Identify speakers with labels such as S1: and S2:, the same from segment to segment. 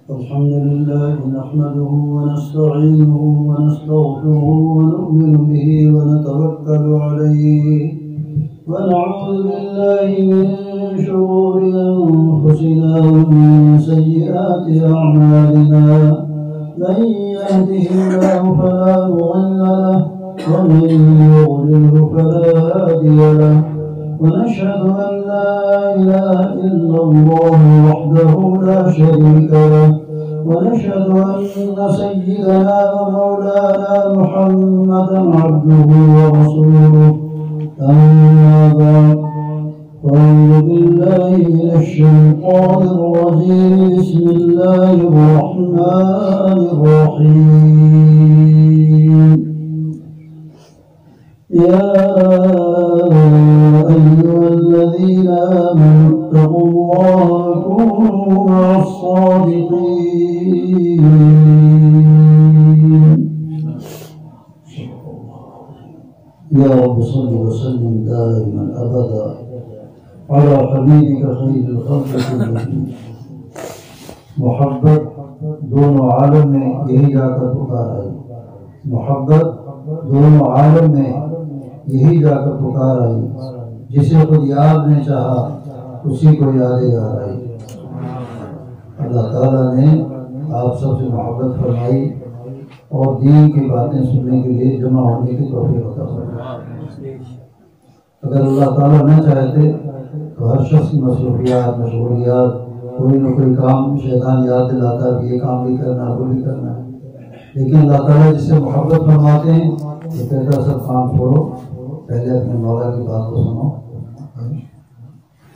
S1: الحمد لله نحمده ونستعينه ونستغفره ونؤمن به ونتوكل عليه ونعوذ بالله من شرور أنفسنا ومن سيئات أعمالنا من يهده الله فلا مضل له ومن يضلله فلا هادي له ونشهد أن لا إله إلا الله وحده لا شريك له ونشهد أن سيدنا ومولانا محمدا عبده ورسوله أما بعد أعوذ بالله من الشيطان الرجيم بسم الله الرحمن الرحيم يا أيها الذين آمنوا اتقوا الله وكونوا مع الصادقين يا رب صل وسلم دائما أبدا على حبيبك خير الخلق كلهم. محبت دونوں عالم میں یہی جا کر پکار آئی، محبت دونوں عالم میں یہی جا کر پکار آئی، جسے خود یاد نے چاہا اسی کو یاد یار آئی۔ اللہ تعالیٰ نے آپ سب سے محبت فرمائی اور دین کی باتیں سننے کے لیے جمع ہونے کی توفیق عطا فرمائی۔ اگر اللہ تعالیٰ نہ چاہتے تو ہر شخص کی مصروفیات، مشغولیات، کوئی نہ کوئی کام شیطان یاد دلاتا ہے کہ یہ کام بھی کرنا وہ بھی کرنا ہے، لیکن اللہ تعالیٰ جس سے محبت فرماتے ہیں تو کہتا ہے سب کام چھوڑو، پہلے اپنے مولا کی بات کو سنو۔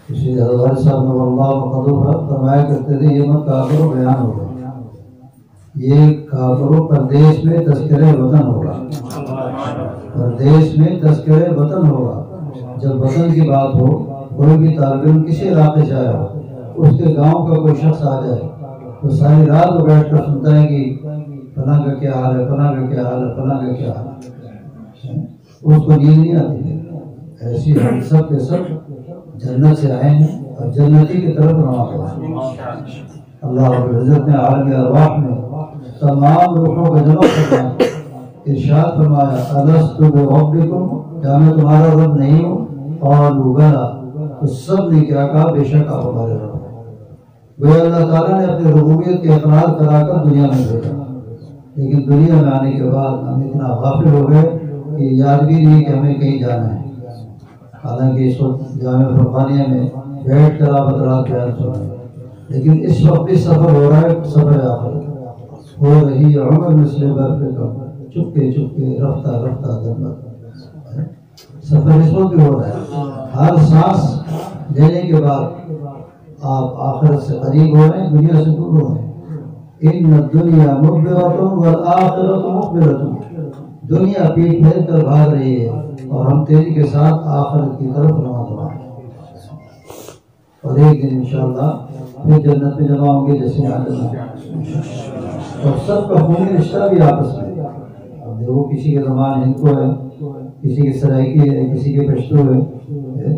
S1: اسی حضرت صاحب نے اللہ مقدور فرمایا کرتے تھے یہ مت کہا کرو بیان ہوگا، یہ کہا کرو پردیش میں تذکرے وطن ہوگا، پردیش میں تذکرے وطن ہوگا۔ جب وطن کی بات ہو، کوئی بھی طالب علم کسی علاقے سے آیا ہو، اس کے گاؤں کا کوئی شخص آ جائے تو ساری رات وہ بیٹھ کر سنتا ہے کہ فلاں کا کیا حال ہے، فلاں کا کیا حال ہے، فلاں کا کیا حال ہے، اس کو نیند نہیں آتی ہے۔ ایسی ہم سب کے سب جنت سے آئے ہیں اور جنتی کی طرف رواں ہوا ہے۔ اللہ رب العزت نے عالم ارواح میں تمام روحوں کا جمع فرمایا، ارشاد فرمایا الست بربکم، کیا میں تمہارا رب نہیں ہوں؟ قالوا بلی، تو سب نے کیا کہا بے شک آپ ہمارے رب ہیں۔ وہ اللہ تعالیٰ نے اپنی ربوبیت کے اقرار کرا کر دنیا میں بھیجا، لیکن دنیا میں آنے کے بعد ہم اتنا غافل ہو گئے کہ یاد بھی نہیں کہ ہمیں کہیں جانا ہے۔ حالانکہ اس وقت جامع فرقانیہ میں بیٹھ کر آپ حضرات بیان سن رہے ہیں، لیکن اس وقت بھی سفر ہو رہا ہے، سفر آخرت ہو رہی عمر مثل برف کم، چپکے چپکے رفتہ رفتہ درمت، سفر اس وقت بھی ہو رہا ہے۔ ہر سانس لینے کے بعد آپ آخرت سے قریب ہو رہے ہیں، دنیا سے دور ہو رہے ہیں۔ ان الدنیا مدبرۃ والآخرۃ مقبلۃ، دنیا پیٹ پھیر کر بھاگ رہی ہے اور ہم تیزی کے ساتھ آخرت کی طرف رواں ہو رہے ہیں، اور ایک دن انشاءاللہ پھر جنت میں جمع ہوں گے جیسے یہاں جمع، اور سب کا خونی رشتہ بھی آپس میں۔ اب دیکھو کسی کے زبان ہند کو ہے، کسی کے سرائکی ہے، کسی کے پشتو ہے،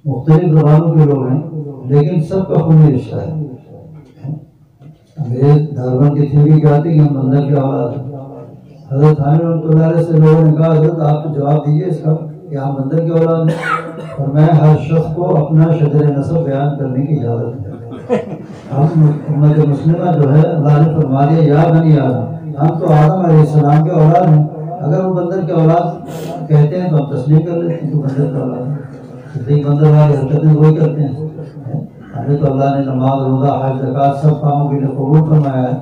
S1: مختلف زبانوں کے لوگ ہیں، لیکن سب کا خونی رشتہ ہے۔ انگریز داربن کی تھیوری کیا آتی کہ ہم بندر کی اولاد ہیں۔ حضرت حامد رحمۃ اللہ علیہ سے لوگوں نے کہا حضرت آپ تو جواب دیجیے اس کا کہ ہم بندر کی اولاد ہیں، اور میں ہر شخص کو اپنا شجر نسب بیان کرنے کی اجازت ہے۔ ہم امت مسلمہ جو ہے اللہ نے فرما دیا یا بنی آدم، ہم تو آدم علیہ السلام کے اولاد ہیں، اگر وہ بندر کے اولاد کہتے ہیں تو ہم تسلیم کر لیتے ہیں کہ بندر کے اولاد ہیں، لیکن بندر والی حرکتیں وہی کرتے ہیں۔ ہمیں تو اللہ نے نماز، روزہ، حج، زکوٰۃ سب کاموں کے لیے قبول فرمایا ہے،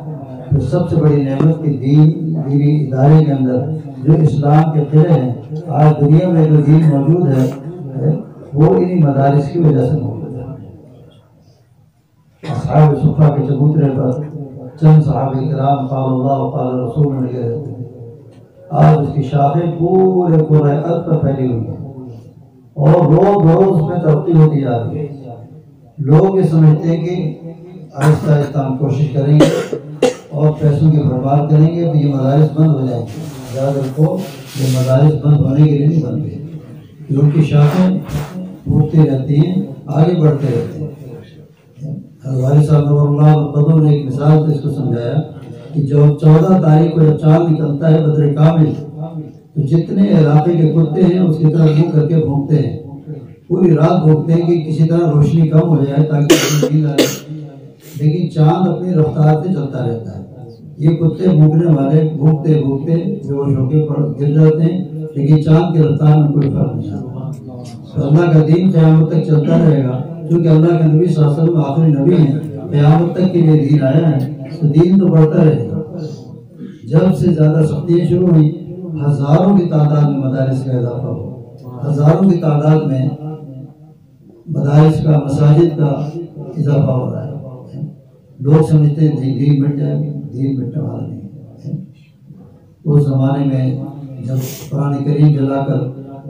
S1: تو سب سے بڑی نعمت کی دینی ادارے کے اندر جو اسلام کے قلعے ہیں، آج دنیا میں جو دین موجود ہے وہ انہی مدارس کی وجہ سے موجود ہے۔ اصحاب صفہ کے چبوترے پر چند صحابہ کرام قال اللہ قال رسول میں لگے رہتے ہیں، آج اس کی شاخیں پورے ارض پر پھیلی ہوئی ہیں اور روز روز اس میں ترقی ہوتی جا رہی ہے۔ لوگ یہ سمجھتے ہیں کہ آہستہ آہستہ ہم کوشش کریں گے اور پیسوں کی برباد کریں گے تو یہ مدارس بند ہو جائیں گے۔ یاد رکھو یہ مدارس بند ہونے کے لیے نہیں بنتے، ان کی شاخیں پھوٹتی رہتی ہیں، آگے بڑھتے رہتے ہیں۔ الواری صاحب اللہ قدر نے ایک مثال سے اس کو سمجھایا کہ جو 14 تاریخ کو جب چاند نکلتا ہے بدر کامل تو جتنے علاقے کے کتے ہیں اس کی طرف منہ کر کے بھونکتے ہیں، پوری رات بھونکتے ہیں کہ کسی طرح روشنی کم ہو جائے تاکہ نیند آئے، لیکن چاند اپنی رفتار سے چلتا رہتا ہے۔ یہ کتے بھونکنے والے بھونکتے بھونکتے بے ہوش ہو کے گر جاتے ہیں، لیکن چاند کی رفتار میں کوئی فرق نہیں آتا۔ تو اللہ کا دین قیامت تک چلتا رہے گا، کیونکہ اللہ کے نبی صلی اللہ علیہ وسلم آخری نبی ہیں، قیامت تک کے لیے دین آیا ہے، تو دین تو بڑھتا رہے گا۔ جب سے زیادہ سختیاں شروع ہوئی، ہزاروں کی تعداد میں مدارس کا اضافہ ہوا، ہزاروں کی تعداد میں مدارس کا مساجد کا اضافہ ہو رہا ہے۔ لوگ سمجھتے ہیں دین مٹ جائے گا، دین مٹنے والا نہیں ہے۔ اس زمانے میں جب قرآن کریم جلا کر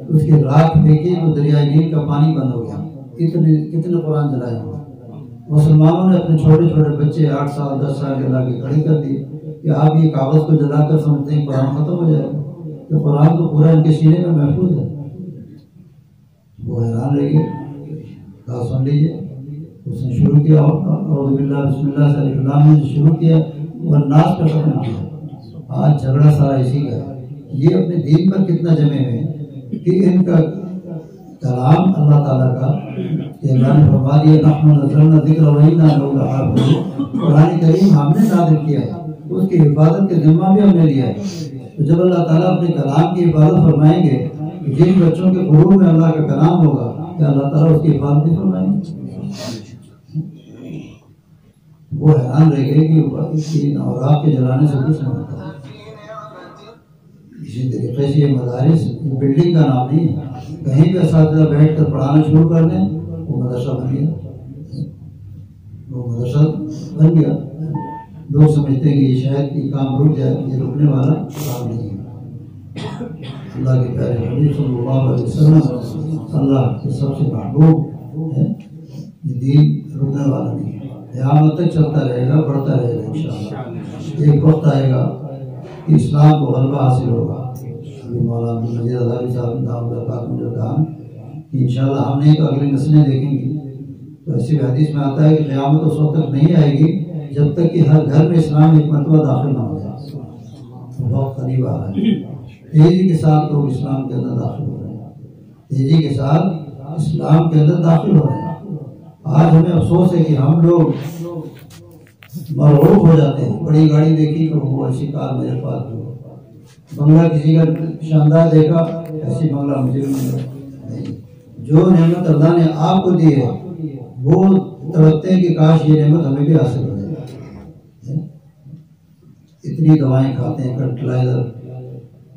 S1: اس کی راکھ پھینکی تو دریائے نیل کا پانی بند ہو گیا، کتنے قرآن جلائے ہوئے۔ مسلمانوں نے اپنے چھوٹے چھوٹے بچے 8 سال 10 سال کے لا کے کھڑے کر دیے کہ آپ یہ کاغذ کو جلا کر سمجھتے ہیں قرآن ختم ہو جائے گا، کہ قرآن تو پورا ان کے سینے میں محفوظ ہے۔ وہ حیران رہ گئے۔ کہا سن لیجیے، اس نے شروع کیا اعوذ باللہ بسم اللہ سے الف لام نے شروع کیا اور ناس پر ختم کیا۔ آج جھگڑا سارا اسی کا ہے۔ یہ اپنے دین پر کتنا جمے ہوئے ہیں کہ ان کا کلام اللہ تعالیٰ کا کہ اللہ نے فرما دیا نحن نزلنا ذکر و انا لہ لحافظون، قرآن کریم ہم نے نازل کیا ہے، اس کی حفاظت کا ذمہ بھی ہم نے لیا ہے۔ تو جب اللہ تعالیٰ اپنے کلام کی حفاظت فرمائیں گے، جن بچوں کے قلوب میں اللہ کا کلام ہوگا کہ اللہ تعالیٰ اس کی حفاظت بھی فرمائیں گے۔ وہ حیران رہ گئے کہ اوراق کے جلانے سے کچھ نہیں ہوتا۔ اسی طریقے سے یہ مدارس بلڈنگ کا نام نہیں ہے، کہیں پہ اساتذہ بیٹھ کر پڑھانا شروع کر دیں وہ مدرسہ بن گیا، وہ مدرسہ بن گیا۔ لوگ سمجھتے ہیں کہ یہ شاید یہ کام رک جائے، یہ رکنے والا کام نہیں ہے۔ اللہ کے پیارے حبیب صلی اللہ علیہ وسلم اللہ کے سب سے محبوب ہے، یہ دین رکنے والا نہیں ہے، قیامت تک چلتا رہے گا، بڑھتا رہے گا انشاءاللہ۔ ایک وقت آئے گا کہ اسلام کو غلبہ حاصل ہوگا۔ ابھی مولانا عبدالمجید اظہری صاحب دعوت برکات میں جو کہا کہ انشاءاللہ ہم نہیں تو اگلی نسلیں دیکھیں گی، تو ایسی حدیث میں آتا ہے کہ قیامت اس وقت تک نہیں آئے گی جب تک کہ ہر گھر میں اسلام ایک مرتبہ داخل نہ ہو جائے۔ بہت قریب آ رہا ہے، تیزی کے ساتھ لوگ اسلام کے اندر داخل ہو رہے ہیں، تیزی کے ساتھ اسلام کے اندر داخل ہو رہے ہیں۔ آج ہمیں افسوس ہے کہ ہم لوگ مرغوب ہو جاتے ہیں، بڑی گاڑی دیکھی تو وہ ایسی کار میرے پاس ہو، بنگلہ کسی کا شاندار دیکھا ایسی بنگلہ مجھے نہیں۔ جو نعمت اللہ نے آپ کو دی ہے وہ تڑپتے ہیں کہ کاش یہ نعمت ہمیں بھی حاصل ہو جائے۔ اتنی دوائیں کھاتے ہیں، فرٹیلائزر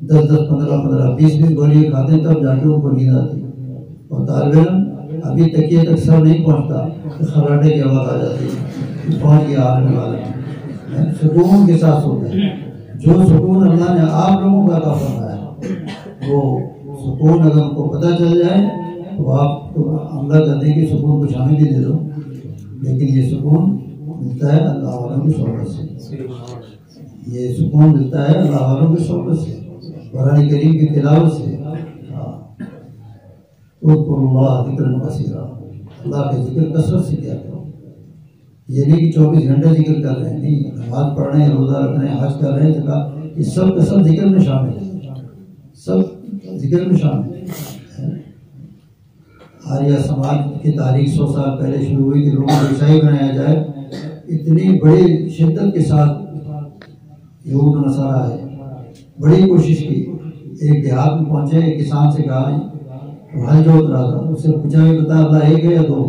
S1: 10 15 20 گولیاں کھاتے ہیں تب جا کے ان کو نیند آتی ہے، اور طالب علم ابھی تکیے تک سر نہیں پہنچتا کہ خراٹے کی آواز آ جاتی ہے، پہنچ گیا آنے والا، سکون کے ساتھ سوتے ہیں۔ جو سکون اللہ نے آپ لوگوں کو عطا فرمایا ہے وہ سکون اگر ان کو پتہ چل جائے تو آپ کو عملہ کرنے کی سکون کچھ ہمیں بھی دے دو، لیکن یہ سکون ملتا ہے اللہ والوں کی صحبت سے، یہ سکون ملتا ہے اللہ والوں کی صحبت سے، قرآن کریم کی تلاوت سے۔ اذکروا اللہ ذکرا کثیرا، اللہ کے ذکر کثرت سے کیا کرو، یہ نہیں کہ 24 گھنٹے ذکر کر رہے ہیں، نہیں، نماز پڑھ رہے ہیں، روزہ رکھ رہے ہیں، حج کر رہے ہیں، زکات، یہ سب کا سب ذکر میں شامل ہے، سب ذکر میں شامل ہے۔ آریہ سماج کی تاریخ 100 سال پہلے شروع ہوئی کہ لوگوں کو عیسائی بنایا جائے، اتنی بڑی شدت کے ساتھ یہود نصارہ ہے، بڑی کوشش کی۔ ایک دیہات میں پہنچے، ایک کسان سے کہا حل جو اترا تھا، اس سے پوچھا بھی بتا اللہ ایک ہے یا دو؟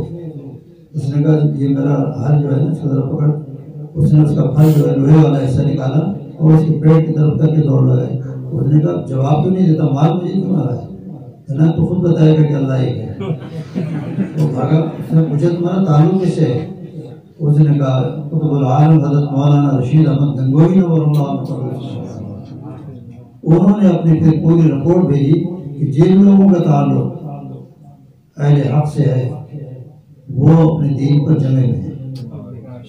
S1: اس نے کہا یہ میرا حل جو ہے نا اس کا ذرا پکڑ، اس نے اس کا پھل جو ہے لوہے والا حصہ نکالا اور اس کے پیٹ کی طرف کر کے دوڑ لگائی۔ اس نے کہا جواب تو نہیں دیتا، مال مجھے کیوں آ رہا ہے نا، تو خود بتائے گا کہ اللہ ایک ہے۔ وہ بھاگا، اس نے پوچھا تمہارا تعلق کس سے ہے؟ اس نے کہا قطب العالم حضرت مولانا رشید احمد گنگوہی نور اللہ عنہ۔ انہوں نے اپنی پھر پوری رپورٹ بھیجی کہ جن لوگوں کا تعلق اہل حق سے ہے وہ اپنے دین پر جمے ہوئے ہیں،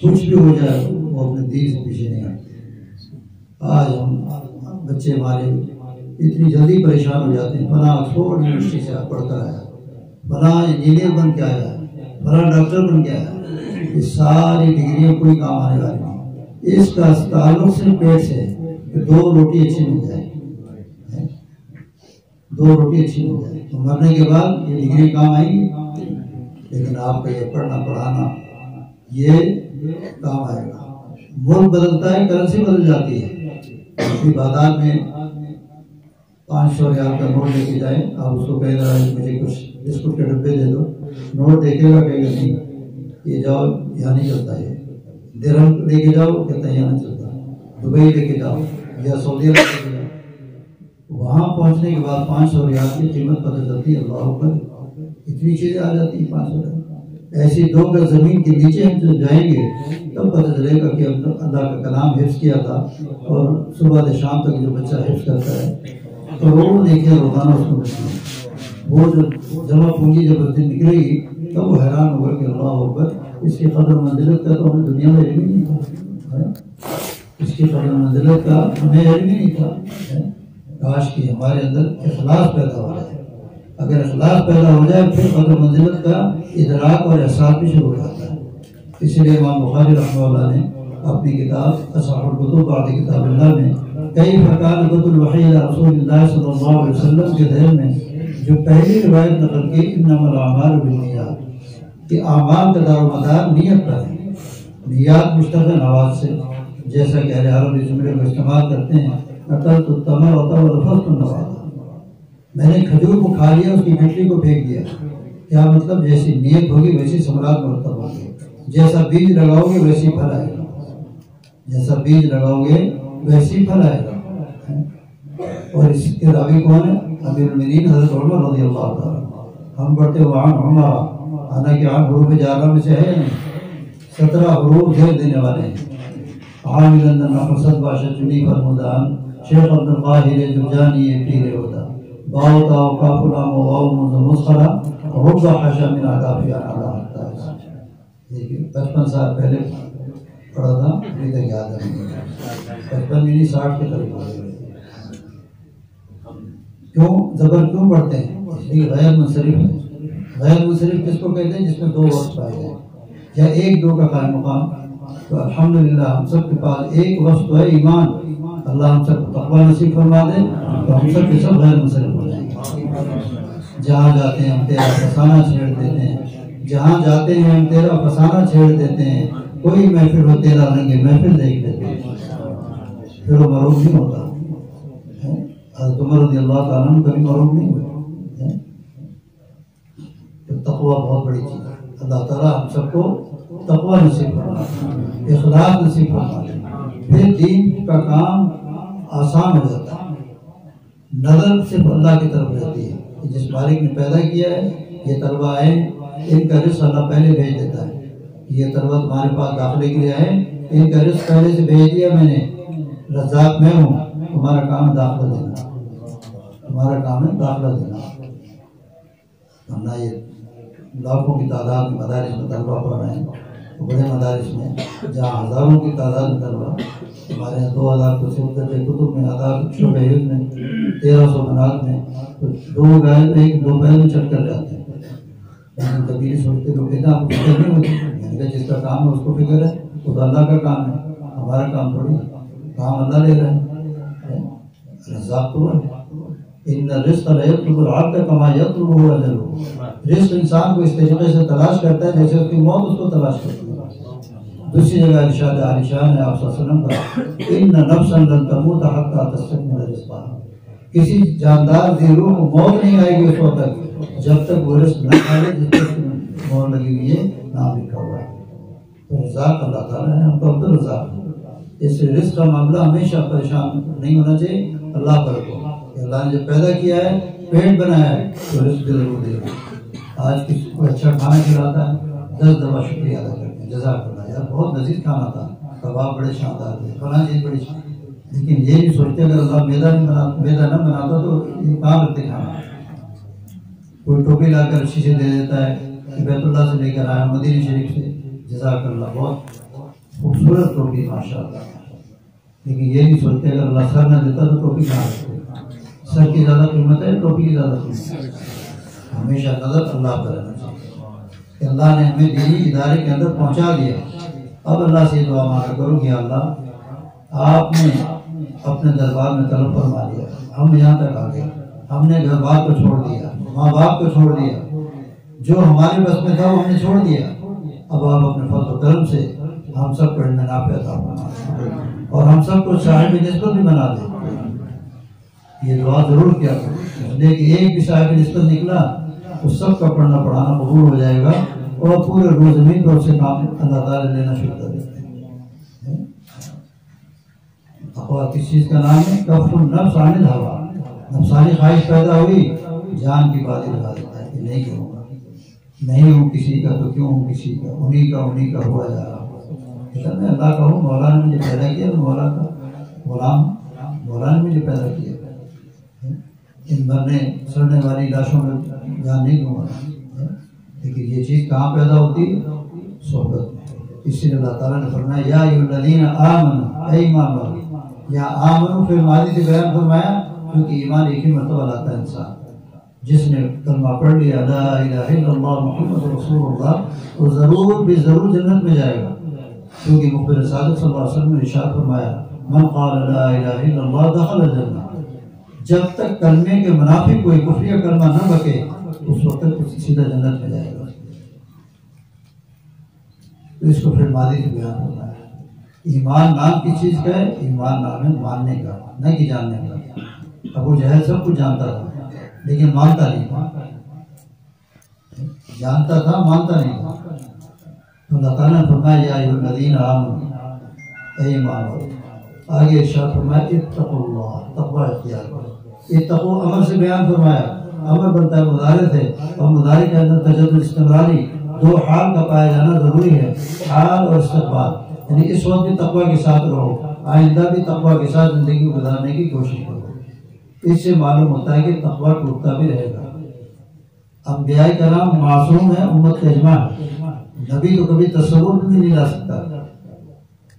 S1: کچھ بھی ہو جائے وہ اپنے دین سے پیچھے نہیں آتے۔ آج ہم بچے ہمارے اتنی جلدی پریشان ہو جاتے ہیں، فلاں آکسفورڈ یونیورسٹی سے پڑھ کر آیا، فلاں انجینئر بن کے آیا، فلاں ڈاکٹر بن کے آیا، یہ ساری ڈگریاں کوئی کام آنے والی نہیں. اس کا تعلق صرف پیٹ سے ہے کہ 2 روٹی اچھی مل جائے, 2 روٹی اچھی مل جائے تو مرنے کے بعد یہ ڈگری کام آئے گی. لیکن آپ کا یہ پڑھنا پڑھانا یہ کام آئے گا. ملک بدلتا ہے, کرنسی بدل جاتی ہے. اسی بازار میں 500 ریال کا نوٹ لے کے جائیں, آپ اس کو کہہ رہا ہے مجھے کچھ بسکٹ کے ڈبے دے دو, نوٹ دیکھے گا کہے گا نہیں یہ جاؤ یہاں نہیں چلتا ہے. درہم لے کے جاؤ کہتا ہے یہاں نہیں چلتا. دبئی لے کے جاؤ یا سعودی عرب لے کے جاؤ. وہاں پہنچنے کے بعد 500 ریال کی قیمت پتہ چلتی ہے. اللہ اکبر, اتنی چیزیں آ جاتی ہیں 500 ریال. ایسی 2 گز زمین کے نیچے ہم جو جائیں گے تب پتہ چلے گا کہ اللہ کا کلام حفظ کیا تھا. اور صبح سے شام تک جو بچہ حفظ کرتا ہے تو وہ دیکھے روزانہ اس کو ملتی ہے. وہ جو جمع پونجی جب اس دن نکلے گی تب وہ حیران ہوگا کہ اللہ اکبر اس کی قدر منزلت کا تو ہمیں دنیا میں علم ہی نہیں تھا. اس کی قدر منزلت کا ہمیں علم ہی نہیں تھا. کاش کہ ہمارے اندر اخلاص پیدا ہو جائے. اگر اخلاص پیدا ہو جائے پھر قدر منزلت کا ادراک اور احساس بھی شروع ہو جاتا ہے. اس لیے امام بخاری رحمہ اللہ نے اپنی کتاب اصحاح الکتب بعد کتاب اللہ میں کئی فکان کتب الوحی رسول اللہ صلی اللہ علیہ وسلم کے ذیل میں جو پہلی روایت نقل کی انما الاعمال بالنیات کہ اعمال کا دار و مدار نیت پر ہے. نیات مشتق نواز سے, جیسا کہ اہل عرب اس جملے کو استعمال کرتے ہیں اکلت التمر ورفضت النوات, میں نے کھجور کو کھا لیا, اس کی گٹلی کو پھینک دیا. کیا مطلب؟ جیسی نیت ہوگی ویسی ثمرات مرتب ہوں گے. جیسا بیج لگاؤ گے ویسی پھل آئے گا. جیسا بیج لگاؤ گے ویسی پھل آئے گا. اور اس کے راوی کون ہے؟ امیر المؤمنین حضرت عمر رضی اللہ تعالیٰ. ہم پڑھتے ہیں وعن عمر, حالانکہ عام حروف جارہ میں سے ہے نہیں, 17 حروف دے دینے والے ہیں. عامل اندر حسد باشد جنی فرمودان شیخ عبد القاہر جرجانی پیر ہوتا باؤ تاؤ کاف لام و واؤ منذ مسخرہ رب حشا من عذاب علی. 55 سال پہلے پڑھا تھا, ابھی تک یاد ہے. 55 نہیں 60 کے قریب. کیوں زبر کیوں پڑھتے ہیں؟ اس لیے غیر منصرف ہے. غیر منصرف کس کو کہتے ہیں؟ جس میں 2 وقت پائے جائیں یا 1-2 کا قائم مقام. تو الحمدللہ ہم سب کے پاس ایک وقت تو ہے ایمان. اللہ ہم سب کو تقوی نصیب فرما دے تو ہم سب کے سب غیر منصرف ہو جائیں گے. جہاں جاتے ہیں ہم تیرا فسانہ چھیڑ دیتے ہیں, جہاں جاتے ہیں ہم تیرا فسانہ چھیڑ دیتے ہیں. کوئی محفل ہو تیرا رنگ محفل دیکھ لیتے ہیں, پھر وہ مروب نہیں ہوتا. حضرت عمر رضی اللہ تعالیٰ عنہ کبھی مروب نہیں ہوئے. تو تقوی بہت بڑی چیز ہے. اللہ تعالیٰ ہم سب کو تقوی نصیب فرما دے, اخلاص نصیب فرما دے. پھر دین کا کام آسان ہو جاتا ہے. نظر صرف اللہ کی طرف رہتی ہے کہ جس مالک نے پیدا کیا ہے یہ طلبہ آئے, ان کا رزق اللہ پہلے بھیج دیتا ہے. یہ طلبہ تمہارے پاس داخلے کے لیے آئے, ان کا رزق پہلے سے بھیج دیا میں نے. رزاق میں ہوں, تمہارا کام ہے داخلہ دینا, تمہارا کام ہے داخلہ دینا. ورنہ یہ لاکھوں کی تعداد میں مدارس میں طلبہ پڑھ رہے ہیں. بڑے مدارس میں جہاں ہزاروں کی تعداد میں طلبہ, ہمارے یہاں 2000 کو صرف کتب میں, 1000 شعبہ علم میں, 1300 بنات میں, تو 2 بیل میں چڑھ کر جاتے ہیں. لیکن کبھی سوچتے لوگ کہتے ہیں آپ کو فکر نہیں ہوتی. جس کا کام ہے اس کو فکر ہے, وہ تو اللہ کا کام ہے, ہمارا کام تھوڑی. کام اللہ لے رہے ہیں, رزاق تو ہے. ان الرزق لا يطلب العبد كما يطلبه اجله. رزق انسان کو اس طریقے سے تلاش کرتا ہے جیسے اس کی موت اس کو تلاش کرتی ہے. دوسری جگہ ارشاد عالی شان ہے آپ صلی اللہ علیہ وسلم کا ان نفسا لن تموت حتى تستكمل رزقها. کسی جاندار ذی روح کو موت نہیں آئے گی اس وقت تک جب تک وہ رزق نہ کھا لے جس تک مہر لگی ہوئی ہے, نام لکھا ہوا ہے. تو رزاق اللہ تعالیٰ ہے, ہم تو عبد الرزاق ہیں. اس سے رزق کا معاملہ ہمیشہ پریشان نہیں ہونا چاہیے. اللہ پر کو اللہ نے جب پیدا کیا ہے, پیٹ بنایا ہے, تو رزق ضرور دے گا. آج کسی کو اچھا کھانا کھلاتا ہے 10 دفعہ شکریہ ادا کرتے ہیں, جزاک اللہ یار بہت لذیذ کھانا تھا, کباب بڑے شاندار تھے, فلاں چیز بڑی. لیکن یہ نہیں سوچتے اگر اللہ میدا نہ بناتا تو یہ کہاں رکھتے کھانا. کوئی ٹوپی لا کر شیشے دے دیتا ہے کہ بیت اللہ سے لے کر آیا مدینہ شریف سے, جزاک اللہ بہت خوبصورت ٹوپی ماشاء اللہ. لیکن یہ نہیں سوچتے اگر اللہ سر نہ دیتا تو ٹوپی کہاں رکھتے. سر کی زیادہ قیمت ہے, ٹوپی کی زیادہ قیمت ہے. ہمیشہ نظر اللہ پر رہنا چاہیے. کہ اللہ نے ہمیں دینی ادارے کے اندر پہنچا دیا. اب اللہ سے دعا مانگا کرو کہ اللہ آپ نے اپنے دربار میں طلب فرما لیا, ہم یہاں تک آ گئے, ہم نے گھر بار کو چھوڑ دیا, ماں باپ کو چھوڑ دیا, جو ہمارے بس میں تھا وہ ہم نے چھوڑ دیا. اب آپ اپنے فضل و کرم سے ہم سب کو انتخاب عطا فرما اور ہم سب کو صاحب نسبت بھی بنا دے. یہ دعا ضرور کیا کرو, اس لیے کہ ایک بھی صاحب نسبت نکلا تو سب کا پڑھنا پڑھانا قبول ہو جائے گا اور پورے روز زمین پر سے کام اللہ تعالیٰ لینا شروع کر دیتے ہیں. تقویٰ کس چیز کا نام ہے؟ کف النفس عن الہوا. نفسانی خواہش پیدا ہوئی, جان کی باتیں لگا دیتا ہے کہ نہیں کروں گا, نہیں ہوں کسی کا تو کیوں ہوں کسی کا, انہی کا ہوا جا رہا. میں اللہ کا ہوں, مولا نے مجھے پیدا کیا, مولا کا غلام, مولا نے مجھے پیدا کیا. ان مرنے سڑنے والی لاشوں میں جان نہیں دوں گا. لیکن یہ چیز کہاں پیدا ہوتی ہے؟ صحبت میں. اسی لیے اللہ تعالیٰ نے فرمایا یا ایھا الذین آمنوا, اے ایمان والو. یا آمنوا فی الماضی سے بیان فرمایا کیونکہ ایمان ایک ہی مرتبہ لاتا ہے انسان. جس نے کلمہ پڑھ لیا لا الہ الا اللہ محمد رسول اللہ وہ ضرور بھی ضرور جنت میں جائے گا. کیونکہ مخبر صادق صلی اللہ علیہ وسلم نے ارشاد فرمایا من قال لا الہ الا اللہ دخل الجنہ. جب تک کلمے کے منافق کوئی کفریہ کلمہ نہ بکے اس وقت تک سیدھا جنت میں جائے گا. تو اس کو پھر ماضی سے بیان ہوتا ہے. ایمان نام کی چیز کا ہے, ایمان نام ہے ماننے کا, نہ کہ جاننے کا. ابو جہل سب کچھ جانتا تھا لیکن مانتا نہیں تھا, جانتا تھا مانتا نہیں تھا. تو اللہ تعالیٰ نے فرمایا یا ایھا الذین آمنوا, اے ایمان والو. آگے ارشاد فرمایا اتقوا اللہ, تقوی اختیار کرو. اتقوا امر سے بیان فرمایا, امر بنتا ہے مضارع سے, اور مضارع کے اندر تجدد استمراری دو حال کا پایا جانا ضروری ہے, حال اور استقبال. یعنی اس وقت بھی تقوی کے ساتھ رہو, آئندہ بھی تقوی کے ساتھ زندگی گزارنے کی کوشش کرو. اس سے معلوم ہوتا ہے کہ تقوی ٹوٹتا بھی رہے گا. انبیاء کرام معصوم ہے, امت کا اجماع ہے. نبی تو کبھی تصور بھی نہیں لا سکتا,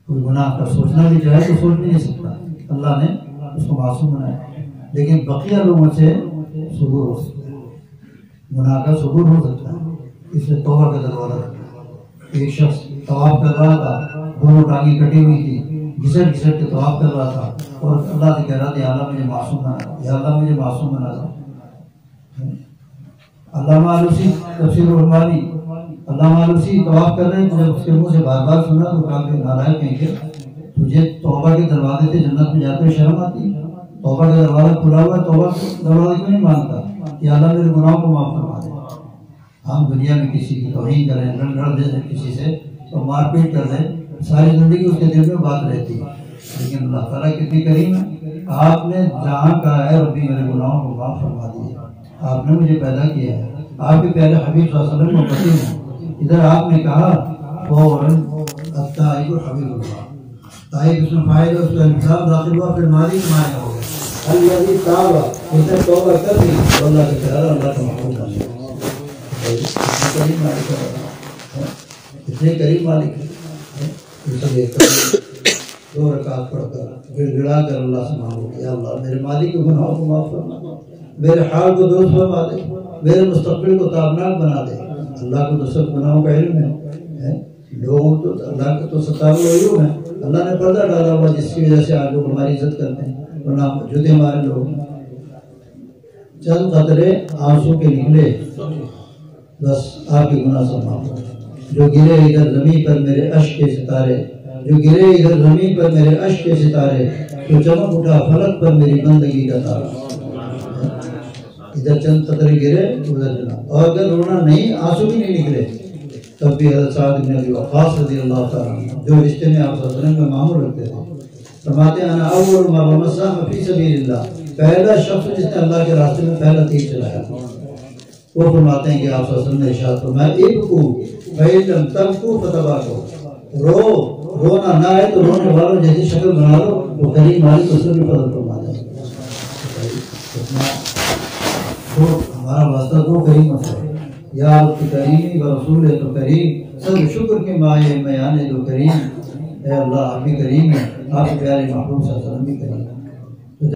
S1: کوئی گناہ کا سوچنا بھی چاہے تو سوچ بھی نہیں سکتا. اللہ نے اس کو معصوم بنایا. لیکن بقیہ لوگوں سے صدور ہو سکتا ہے, گناہ کا صدور ہو سکتا ہے. اس لیے توبہ کا دروازہ. ایک شخص طواف کر رہا تھا, دونوں ٹانگیں کٹی ہوئی تھی, گھسٹ گھسٹ کے طواف کر رہا تھا اور اللہ سے کہہ رہا تھا یا اللہ مجھے معصوم بنا, یا اللہ مجھے معصوم بنا دو. علامہ آلوسی تفسیر الرحمانی, علامہ آلوسی طواف کر رہے تھے, جب اس کے منہ سے بار بار سنا تو کہا کہ نالائق کہیں کہ تجھے توبہ کے دروازے سے جنت میں جاتے ہوئے شرم آتی ہے. توبہ کا دروازہ کھلا ہوا ہے, توبہ کے دروازے کیوں نہیں مانتا کہ اللہ میرے گناہوں کو معاف فرما دے. ہم دنیا میں کسی کی توہین کریں, لڑ دے دیں کسی سے تو مار پیٹ کر دیں, ساری زندگی اس کے دل میں بات رہتی ہے. لیکن اللہ تعالیٰ کتنی کریم ہے, آپ نے جہاں کہا ہے ربی میرے گناہوں کو معاف فرما دیے, آپ نے مجھے پیدا کیا ہے, آپ کے پیارے حبیب صلی اللہ علیہ وسلم کو پتی ہوں. ادھر آپ نے کہا فوراً التائب حبیب اللہ, تائب اس میں فائل اس کا انتظام داخل ہوا, پھر ماضی کا معنی ہو گیا. الذی تاب, اس نے توبہ کر دی, اللہ کے پیارا اللہ کا محبوب بن گیا. کریم مالک ہے, اتنے کریم مالک ہے. دو رکعت پڑھ کر گڑ گڑا کر اللہ سے مانگو یا اللہ میرے ماضی کے گناہوں کو معاف کرنا, میرے حال کو درست فرما دے, میرے مستقبل کو تابناک بنا دے. اللہ کو تو سب گناہوں کا علم ہے, لوگوں تو اللہ کا تو 57 علوم ہے. اللہ نے پردہ ڈالا ہوا جس کی وجہ سے آج لوگ ہماری عزت کرتے ہیں, ورنہ جوتے ہمارے لوگ. چند قطرے آنسو کے نکلے, بس آپ کے گناہ سے معاف ہو. جو گرے ادھر زمین پر میرے اشک کے ستارے, جو گرے ادھر زمین پر میرے اشک کے ستارے, جو چمک اٹھا فلک پر میری بندگی کا تارا. ادھر چند قطرے گرے ادھر جنا, اور اگر رونا نہیں, آنسو بھی نہیں نکلے, تب بھی حضرت سعد بن ابی وقاص رضی اللہ تعالیٰ جو رشتے میں آپ صلی اللہ علیہ وسلم میں معمول رکھتے تھے, فرماتے ہیں انا اول ما رمسا فی سبیل اللہ, پہلا شخص جس نے اللہ کے راستے میں پہلا تیر چلایا. وہ فرماتے ہیں کہ آپ صلی اللہ علیہ وسلم نے ارشاد فرمایا ابکو فإن لم تبکوا فتباکوا, رونا نہ ہے تو رونے والوں جیسی شکل بنا لو, وہ کریم مالک اس سے بھی فضل فرما جائے. ہمارا واسطہ تو کریم ہے, یا رب کریمی و رسول تو کریم, سب شکر کے مائے میانے جو کریم. اے اللہ آپ بھی کریم ہیں, آپ کے پیارے محبوب صلی اللہ علیہ وسلم بھی کریم ہیں.